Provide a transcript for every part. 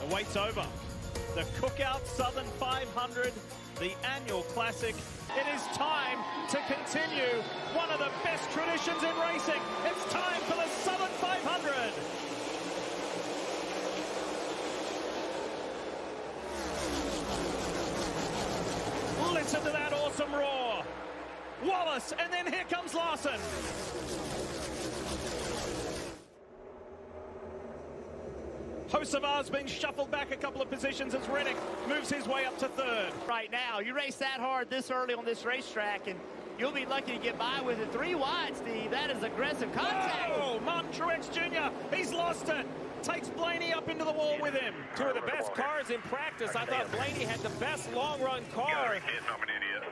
The wait's over. The Cookout Southern 500, the annual classic. It is time to continue one of the best traditions in racing. It's time for the Southern 500. Listen to that awesome roar. Wallace, and then here comes Larson. Hocevar's been shuffled back a couple of positions as Reddick moves his way up to third. Right now, you race that hard this early on this racetrack, and you'll be lucky to get by with it. 3 wide, Steve. That is aggressive contact. Oh, Martin Truex Jr., he's lost it. Takes Blaney up into the wall with him. Two of the best cars in practice. I thought Blaney had the best long-run car. I'm an idiot.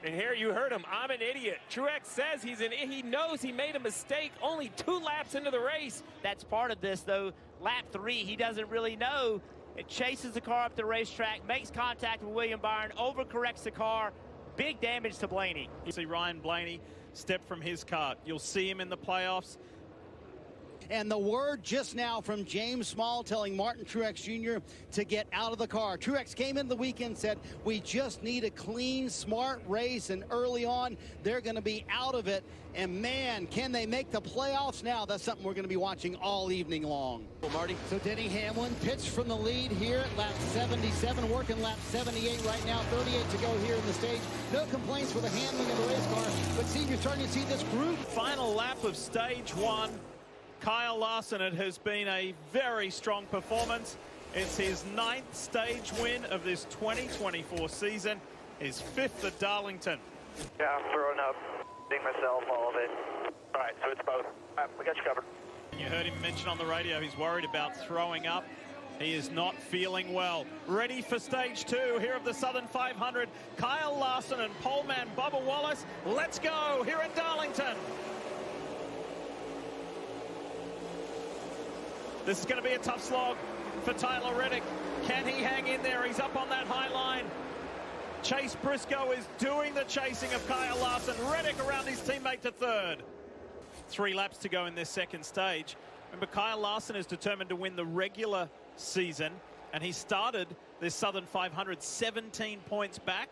And here you heard him, I'm an idiot. Truex says he knows he made a mistake only 2 laps into the race. That's part of this, though. Lap 3, he doesn't really know. It chases the car up the racetrack, makes contact with William Byron, overcorrects the car. Big damage to Blaney. You see Ryan Blaney step from his kart. You'll see him in the playoffs. And the word just now from James Small telling Martin Truex Jr. to get out of the car. Truex came in the weekend, said, we just need a clean, smart race, and early on, they're going to be out of it. And man, can they make the playoffs now? That's something we're going to be watching all evening long. Well, Marty. So Denny Hamlin pitched from the lead here at lap 77, working lap 78 right now, 38 to go here in the stage. No complaints for the handling of the race car, but Steve, you're starting to see this group. Final lap of stage 1. Kyle Larson, it has been a very strong performance. It's his 9th stage win of this 2024 season, his 5th at Darlington. Yeah, I'm throwing up. Seeing myself, all of it. All right, so it's both. All right, we got you covered. You heard him mention on the radio he's worried about throwing up. He is not feeling well. Ready for stage 2 here of the Southern 500. Kyle Larson and poleman Bubba Wallace. Let's go here at Darlington. This is going to be a tough slog for Tyler Reddick. Can he hang in there? He's up on that high line. Chase Briscoe is doing the chasing of Kyle Larson. Reddick around his teammate to third. 3 laps to go in this second stage. Remember, Kyle Larson is determined to win the regular season, and he started this Southern 500 17 points back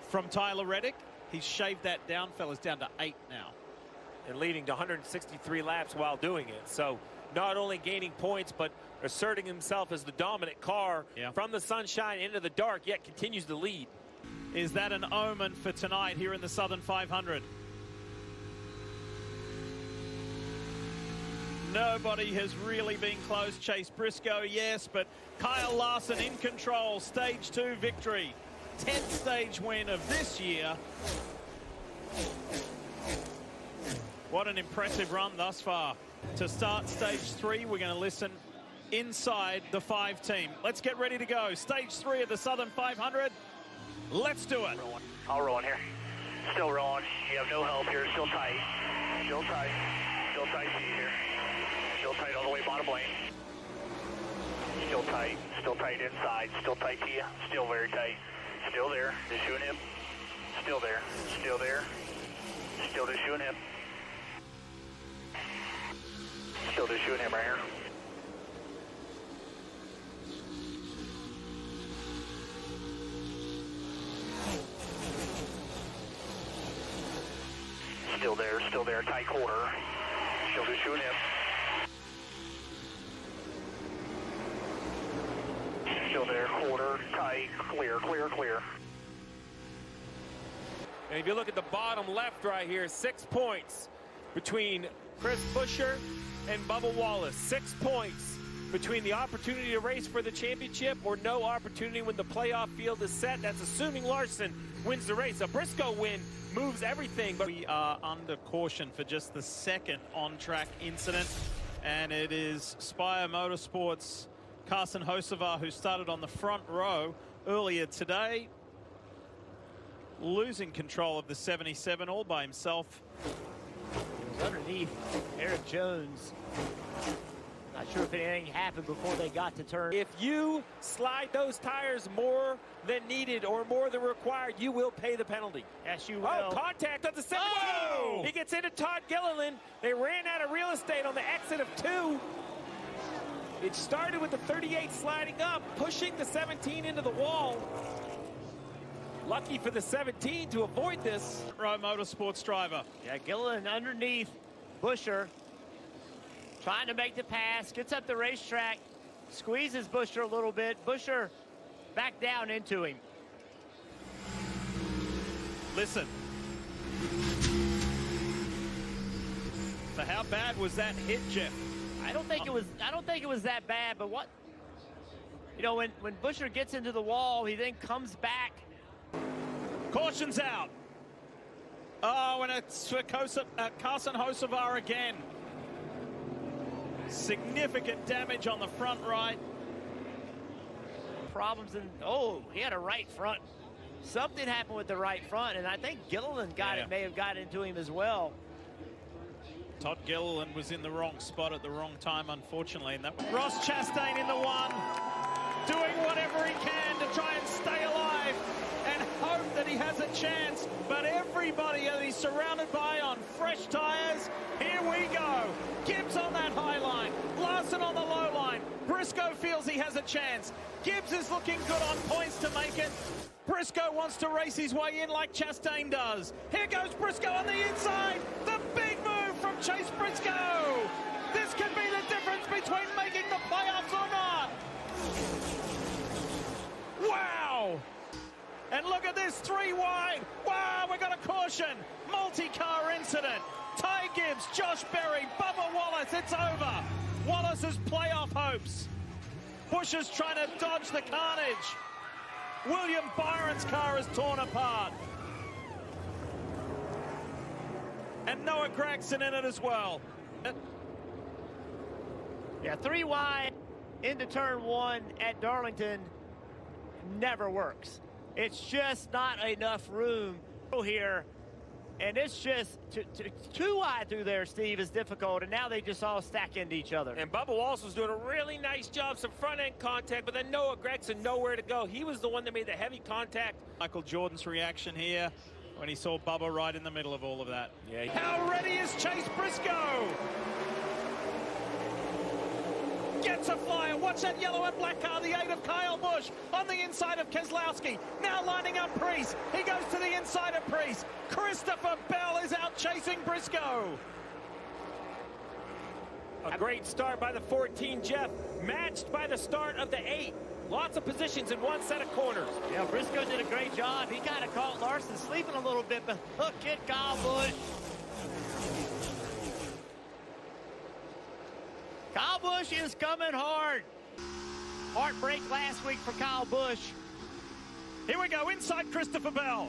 from Tyler Reddick. He's shaved that down, fellas, down to 8 now. And leading to 163 laps while doing it. So not only gaining points, but asserting himself as the dominant car from the sunshine into the dark, yet continues to lead. Is that an omen for tonight here in the Southern 500? Nobody has really been close. Chase Briscoe, yes, but Kyle Larson in control. Stage 2 victory. 10th stage win of this year. What an impressive run thus far. To start stage 3, we're going to listen inside the 5 team. Let's get ready to go. Stage 3 of the Southern 500. Let's do it. I'll roll in here. Still rolling. You have no help here. Still tight. Still tight. Still tight to you here. Still tight all the way bottom lane. Still tight. Still tight inside. Still tight to you. Still very tight. Still there. Just shooting him. Still there. Still there. Still just shooting him. Still just shooting him right here. Still there, tight quarter. Still just shooting him. Still there, quarter, tight, clear, clear, clear. And if you look at the bottom left right here, 6 points between Chris Buescher and Bubba Wallace. 6 points between the opportunity to race for the championship or no opportunity when the playoff field is set. That's assuming Larson wins the race. A Briscoe win moves everything. But we are under caution for just the second on-track incident, and it is Spire Motorsports' Carson Hocevar, who started on the front row earlier today, losing control of the 77 all by himself. It was underneath Eric Jones. Not sure if anything happened before they got to turn. If you slide those tires more than needed or more than required, you will pay the penalty. Yes, you will. Oh, contact on the 72. Oh! He gets into Todd Gilliland. They ran out of real estate on the exit of 2. It started with the 38 sliding up, pushing the 17 into the wall. Lucky for the 17 to avoid this. Row Motorsports driver. Yeah, Gilliland underneath Busher, trying to make the pass, gets up the racetrack, squeezes Busher a little bit. Busher back down into him. Listen. So how bad was that hit, Jeff? I don't think it was that bad, but what, you know, when Busher gets into the wall, he then comes back. Caution's out. Oh, and it's for Carson Hocevar again. Significant damage on the front right. Problems in, oh, he had a right front. Something happened with the right front, and I think Gilliland may have got into him as well. Todd Gilliland was in the wrong spot at the wrong time, unfortunately. And that Ross Chastain in the one, doing whatever he can to try and stay alive and hope that he has a chance. But everybody that he's surrounded by on fresh tires. Here we go. Gibbs on that high line, Larson on the low line. Briscoe feels he has a chance. Gibbs is looking good on points to make it. Briscoe wants to race his way in like Chastain does. Here goes Briscoe on the inside. The big move from Chase Briscoe. This could be the difference between making the playoffs or not. Wow. And look at this, 3 wide. Wow, we got a caution. Multi-car incident. Ty Gibbs, Josh Berry, Bubba Wallace, it's over. Wallace's playoff hopes. Bush is trying to dodge the carnage. William Byron's car is torn apart. And Noah Gragson in it as well. Yeah, 3 wide into turn 1 at Darlington never works. It's just not enough room here. And it's just too wide through there, Steve, is difficult. And now they just all stack into each other. And Bubba Wallace was doing a really nice job, some front-end contact, but then Noah Gragson nowhere to go. He was the one that made the heavy contact. Michael Jordan's reaction here when he saw Bubba right in the middle of all of that. Yeah. How ready is Chase Briscoe? Gets a flyer. Watch that yellow and black car, the 8 of Kyle Busch on the inside of Keselowski. Now lining up Preece. He goes to the inside of Preece. Christopher Bell is out chasing Briscoe. A great start by the 14, Jeff, matched by the start of the 8. Lots of positions in one set of corners. Yeah, Briscoe did a great job. He kind of caught Larson sleeping a little bit, but look at Kyle Busch. Kyle Busch is coming hard. Heartbreak last week for Kyle Busch. Here we go, inside Christopher Bell.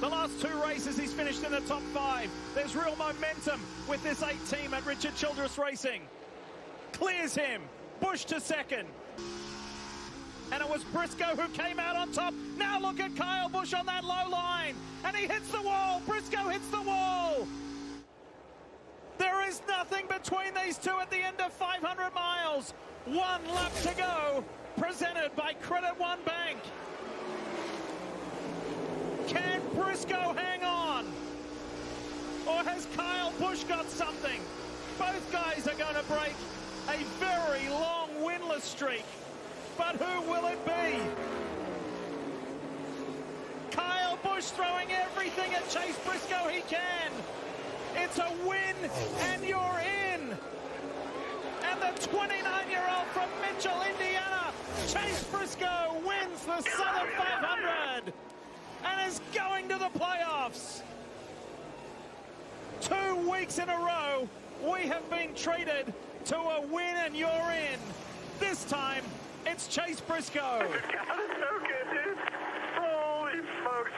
The last 2 races, he's finished in the top 5. There's real momentum with this 8 team at Richard Childress Racing. Clears him. Busch to second. And it was Briscoe who came out on top. Now look at Kyle Busch on that low line. And he hits the wall. Briscoe hits the wall. There is nothing between these two at the end of 500 miles. 1 lap to go. Presented by Credit One Bank. Can Briscoe hang on? Or has Kyle Busch got something? Both guys are going to break a very long winless streak. But who will it be? Kyle Busch throwing everything at Chase Briscoe he can. It's a win, and you're in. And the 29-year-old from Mitchell, Indiana, Chase Briscoe, wins the Southern 500 and is going to the playoffs. 2 weeks in a row, we have been treated to a win, and you're in. This time, it's Chase Briscoe. God, it's so good, dude. Holy smokes.